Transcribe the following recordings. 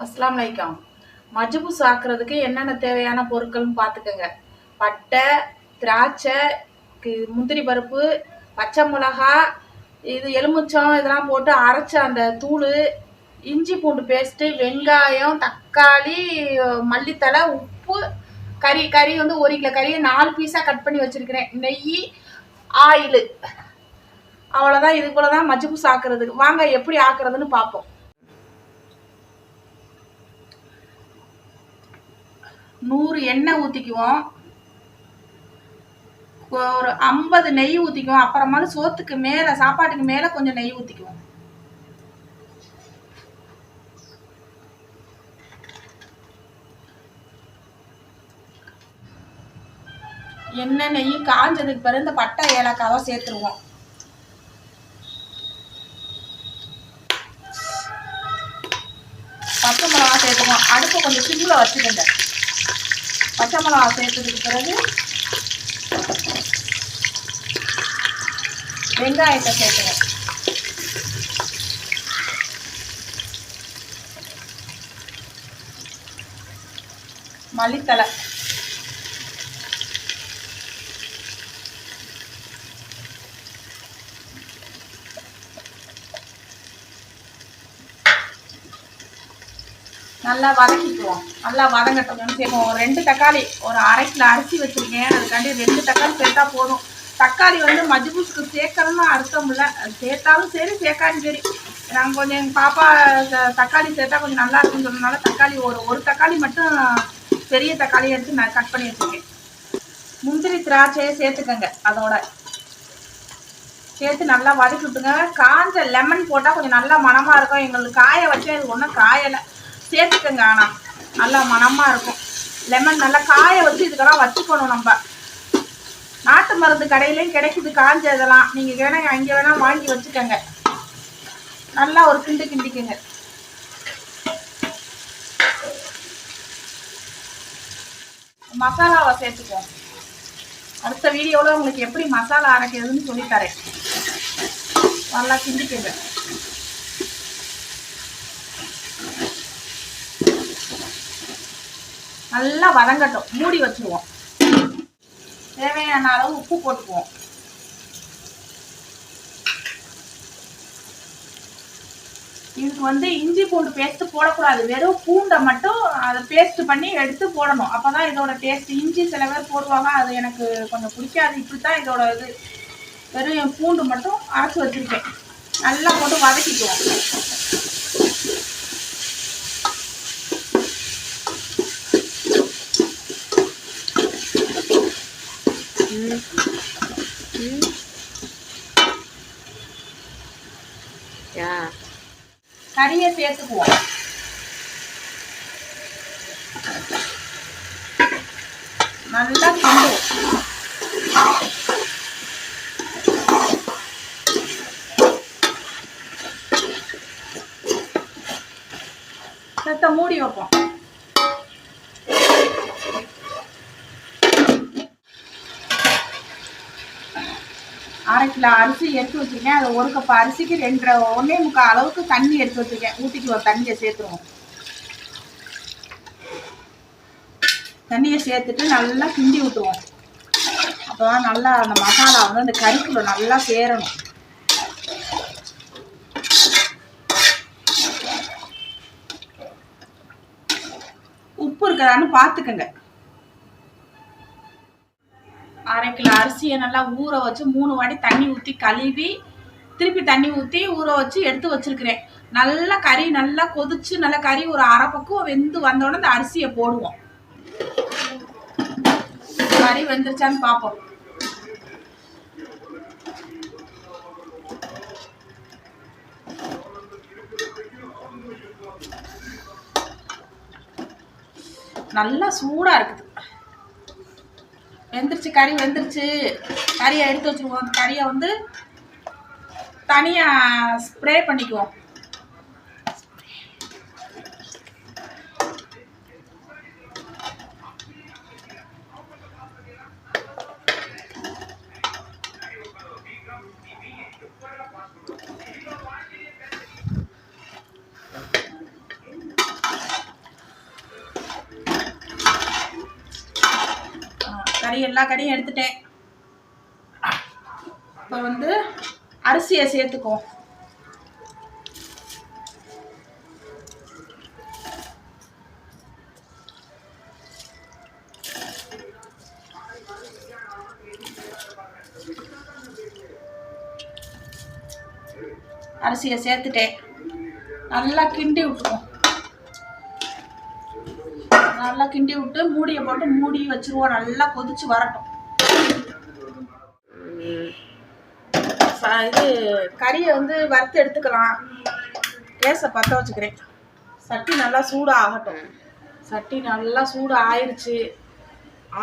அஸ்ஸலாமு அலைக்கும். மஜ்பூஸ் ஆக்குறதுக்கு என்னென்ன தேவையான பொருட்கள்னு பார்த்துக்கோங்க. பட்டை, திராட்சை, முந்திரி பருப்பு, பச்சை மிளகா, இது எலுமிச்சம் இதெல்லாம் போட்டு அரைச்ச அந்த தூள், இஞ்சி பூண்டு பேஸ்ட்டு, வெங்காயம், தக்காளி, மல்லித்தழை, உப்பு, கறி வந்து 1 கிலோ கறியை 4 பீஸாக கட் பண்ணி வச்சுருக்கிறேன். நெய், ஆயிலு, அவ்வளோதான். இது போல தான் மஜ்பூஸ் ஆக்குறதுக்கு. வாங்க எப்படி ஆக்குறதுன்னு பார்ப்போம். 100 எண்ணெய் ஊற்றிக்குவோம். ஒரு 50 நெய் ஊற்றிக்குவோம். அப்புறமா சோத்துக்கு மேலே, சாப்பாட்டுக்கு மேலே கொஞ்சம் நெய் ஊற்றிக்குவோம். எண்ணெய் நெய் காஞ்சதுக்கு பிறகு இந்த பட்டை ஏலக்காவை சேர்த்துருவோம். பச்சை மிளகா சேர்த்துக்குவோம். அடுப்பை கொஞ்சம் சிம்மில் வச்சுக்கோங்க. பச்சை மிளகா சேர்த்ததுக்கு பிறகு வெங்காயத்தை சேர்த்துவோம். மல்லித்தழை, நல்லா வதக்கிக்குவோம். நல்லா வதங்கட்டோம்னு சேர்ப்போம். 2 தக்காளி, ஒரு 1/2 கிலோ அரிசி வச்சுருக்கேன். அதுக்காண்டி 2 தக்காளி சேர்த்தா போதும். தக்காளி வந்து மஜ்பூஸ்க்கு சேர்க்கணும்னு அர்த்தம் இல்லை. சேர்த்தாலும் சரி, சேர்க்காலும் சரி. நாங்கள் கொஞ்சம் எங்கள் பாப்பா தக்காளி சேர்த்தா கொஞ்சம் நல்லா இருக்குன்னு சொன்னதுனால தக்காளி ஒரு தக்காளி மட்டும் பெரிய தக்காளியை எடுத்து நான் கட் பண்ணி வச்சுருக்கேன். முந்திரி திராட்சையை சேர்த்துக்கங்க. அதோட சேர்த்து நல்லா வதக்கி விட்டுங்க. காஞ்ச லெமன் போட்டால் கொஞ்சம் நல்லா மணமாக இருக்கும். எங்களுக்கு காய வச்சா இது ஒன்றும் காயலை, சேர்த்துக்கங்க. ஆனால் நல்லா மணமாக இருக்கும். லெமன் நல்லா காய வச்சு இதுக்கெல்லாம் வச்சுக்கணும். நம்ம நாட்டு மருந்து கடையிலையும் கிடைக்குது காஞ்ச இதெல்லாம். நீங்கள் வேணா அங்கே வேணால் வாங்கி வச்சுக்கோங்க. நல்லா ஒரு கிண்டிக்குங்க. மசாலாவை சேர்த்துக்குவோம். அடுத்த வீடியோவில் உங்களுக்கு எப்படி மசாலா அரைக்கிறதுன்னு சொல்லித்தரேன். நல்லா கிண்டிக்குங்க. நல்லா வதங்கட்டும். மூடி வச்சுருவோம். தேவையான அளவு உப்பு போட்டுக்குவோம். இதுக்கு வந்து இஞ்சி பூண்டு பேஸ்ட் போடக்கூடாது. வெறும் பூண்டை மட்டும் அதை பேஸ்ட் பண்ணி எடுத்து போடணும். அப்போதான் இதோட டேஸ்ட். இஞ்சி சில பேர் போடுவாங்க, அது எனக்கு கொஞ்சம் பிடிக்காது. இப்படித்தான் இதோட இது. வெறும் பூண்டு மட்டும் அரைச்சி வச்சுருக்கேன். நல்லா போட்டு வதக்கிக்குவோம். கறியை சேர்த்துக்குவோம். நல்லா கிண்டுவோம். சத்த மூடி வைப்போம். அரை கிலோ அரிசி எடுத்து வச்சுருக்கேன். அது 1 கப் அரிசிக்கு 1.25 அளவுக்கு தண்ணி எடுத்து வச்சுருக்கேன். ஊற்றிக்குவோம். தண்ணியை சேர்த்துருவோம். தண்ணியை சேர்த்துட்டு நல்லா கிண்டி விட்டுருவோம். அப்போ தான் நல்லா அந்த மசாலா வந்து அந்த கறிக்குள்ள நல்லா சேரணும். உப்பு இருக்குதான்னு பார்த்துக்கங்க. அரை கிலோ அரிசியை நல்லா ஊற வச்சு 3 வாட்டி தண்ணி ஊற்றி கழுவி திருப்பி தண்ணி ஊற்றி ஊற வச்சு எடுத்து வச்சிருக்கிறேன். நல்லா கறி நல்லா கொதிச்சு நல்லா கறி ஒரு அரை பக்கம் வெந்து வந்தோடனே இந்த அரிசியை போடுவோம். கறி வெந்துருச்சான்னு பார்ப்போம். நல்லா சூடா இருக்குது. வெந்துருச்சு, கறி வெந்துருச்சு. கறியை எடுத்து வச்சுருவோம். அந்த கறியை வந்து தனியாக ஸ்ப்ரே பண்ணிக்குவோம். எல்லா கறியும் எடுத்துட்டேன். இப்போ வந்து அரிசியை சேர்த்துக்குவோம். அரிசியை சேர்த்துட்டேன். நல்லா கிண்டி விட்டுருவோம். நல்லா கிண்டி விட்டு மூடியை போட்டு மூடி வச்சுருவோம். நல்லா கொதிச்சு வரட்டும். இது கறியை வந்து வறுத்து எடுத்துக்கலாம். கேஸை பற்ற வச்சுக்கிறேன். சட்டி நல்லா சூடாக ஆகட்டும். சட்டி நல்லா சூடாக ஆயிடுச்சு.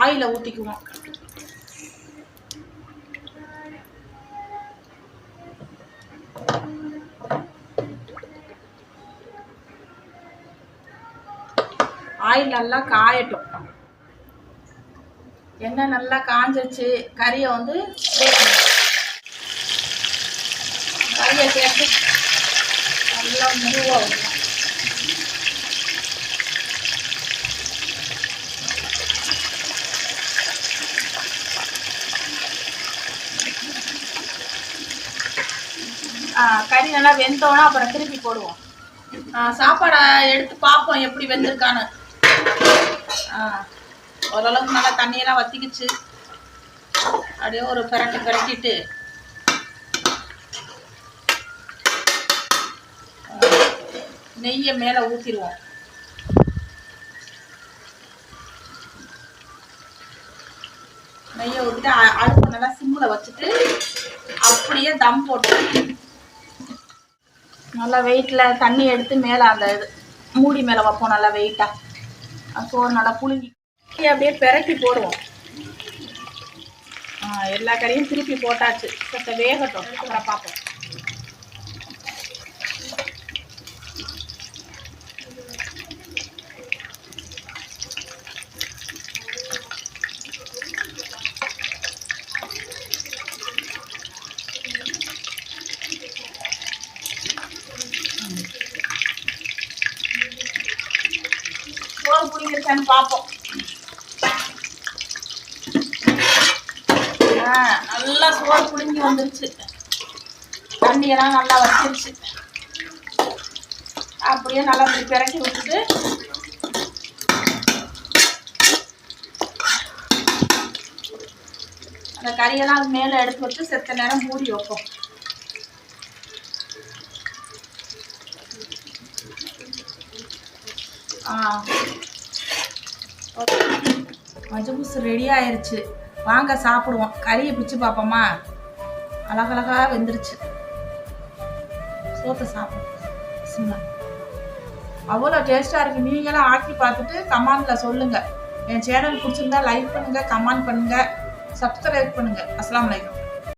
ஆயிலை ஊற்றிக்குவோம். ஆயில் நல்லா காயட்டும். எண்ணெய் நல்லா காஞ்சிருச்சு. கறியை வந்து கறியை சேர்த்து நல்லா மெதுவாக வைக்கணும். கறி நல்லா வெந்தோன்னா அப்புறம் திருப்பி போடுவோம். சாப்பாடை எடுத்து பார்ப்போம் எப்படி வெந்திருக்கான்னு. ஓரளவுக்கு நல்லா தண்ணியெல்லாம் வத்திக்கிச்சு. அப்படியே ஒரு பிரட்டிட்டு நெய்யை மேலே ஊற்றிடுவோம். நெய்யை ஊற்றிட்டு அடுப்பு நல்லா சிம்மில் வச்சுட்டு அப்படியே தம் போட்டு நல்லா வெயிட்டில் தண்ணி எடுத்து மேலே அந்த இது மூடி மேலே வைப்போம். நல்லா வெயிட்டாக சோறு நல்லா புழுங்கி அப்படியே பெரட்டி போடுவோம். எல்லா கறியும் திருப்பி போட்டாச்சு. சத்த வேகட்டும், அப்புறம் பார்ப்போம். சோறு புளிங்கிருக்கான்னு பார்ப்போம். நல்லா சோறு புளிங்கி வந்துருச்சு. தண்ணியெல்லாம் நல்லா வச்சிருச்சு. அப்படியே நல்லா பிரட்டி விட்டுட்டு அந்த கறியெல்லாம் அது மேலே எடுத்து வச்சு செத்த நேரம் மூடி வைப்போம். மஜ்ஜபூஸ் ரெடி ஆயிடுச்சு. வாங்க சாப்பிடுவோம். கறியை பிச்சு பார்ப்போமா? அழகழகா வெந்துருச்சு. சோத்தை சாப்பிடுவோம். அவ்வளோ டேஸ்ட்டாக இருக்குது. நீங்களும் ஆக்கி பார்த்துட்டு கமெண்டில் சொல்லுங்கள். என் சேனல் பிடிச்சிருந்தா லைக் பண்ணுங்கள், கமெண்ட் பண்ணுங்கள், சப்ஸ்கிரைப் பண்ணுங்கள். அஸ்ஸலாமு அலைக்கும்.